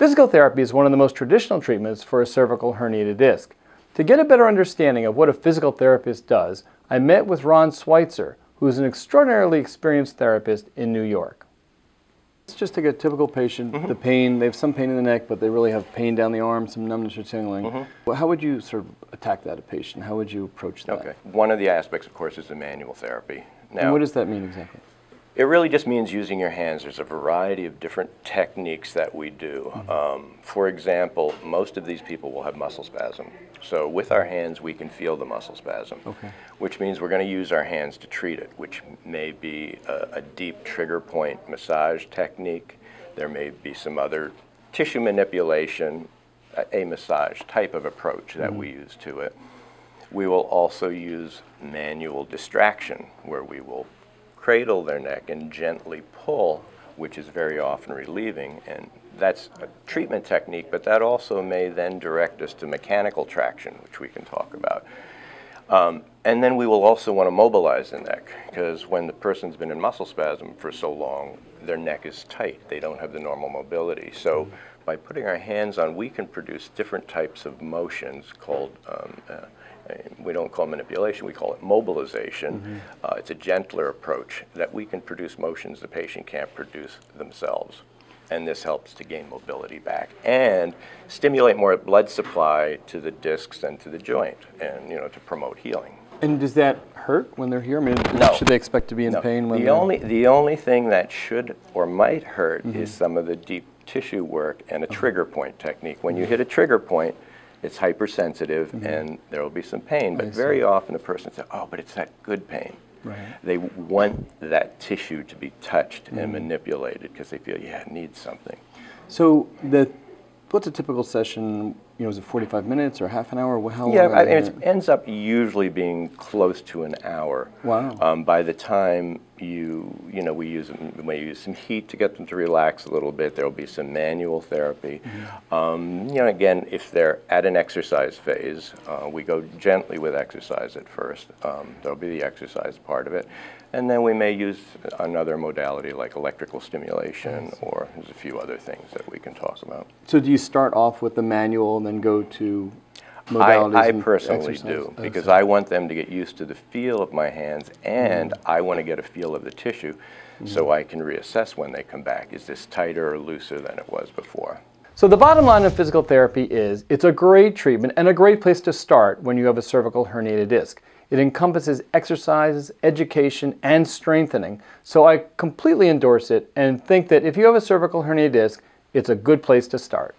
Physical therapy is one of the most traditional treatments for a cervical herniated disc. To get a better understanding of what a physical therapist does, I met with Ron Sweitzer, who is an extraordinarily experienced therapist in New York. Let's just take a typical patient, the pain, they have some pain in the neck, but they really have pain down the arm, some numbness or tingling. Well, how would you sort of attack that patient? How would you approach that? Okay. One of the aspects, of course, is the manual therapy. Now, and what does that mean exactly? It really just means using your hands. There's a variety of different techniques that we do. For example, most of these people will have muscle spasm. So with our hands, we can feel the muscle spasm, which means we're going to use our hands to treat it, which may be a deep trigger point massage technique. There may be some other tissue manipulation, a massage type of approach that we use to it. We will also use manual distraction, where we will cradle their neck and gently pull, which is very often relieving, and that's a treatment technique, but that also may then direct us to mechanical traction, which we can talk about. And then we will also want to mobilize the neck, because when the person's been in muscle spasm for so long, their neck is tight. They don't have the normal mobility. So by putting our hands on, we can produce different types of motions called we don't call it manipulation, we call it mobilization. It's a gentler approach that we can produce motions the patient can't produce themselves. And this helps to gain mobility back and stimulate more blood supply to the discs and to the joint, and to promote healing. And does that hurt when they're here? I mean, no. Should they expect to be in pain when the only thing that should or might hurt is some of the deep tissue work and a trigger point technique. When you hit a trigger point, it's hypersensitive, and there will be some pain, but very often the person says, oh, but it's that good pain. They want that tissue to be touched and manipulated because they feel, yeah, it needs something. So what's a typical session? Is it 45 minutes or half an hour? How long? Yeah, I mean, it ends up usually being close to an hour. Wow. By the time we use some heat to get them to relax a little bit. There will be some manual therapy. Again, if they're at an exercise phase, we go gently with exercise at first. There'll be the exercise part of it. And then we may use another modality like electrical stimulation, or there's a few other things that we can talk about. So do you start off with the manual and then go to modalities? I personally do, because I want them to get used to the feel of my hands, and I want to get a feel of the tissue so I can reassess when they come back. Is this tighter or looser than it was before? So the bottom line of physical therapy is it's a great treatment and a great place to start when you have a cervical herniated disc. It encompasses exercises, education, and strengthening. So I completely endorse it and think that if you have a cervical herniated disc, it's a good place to start.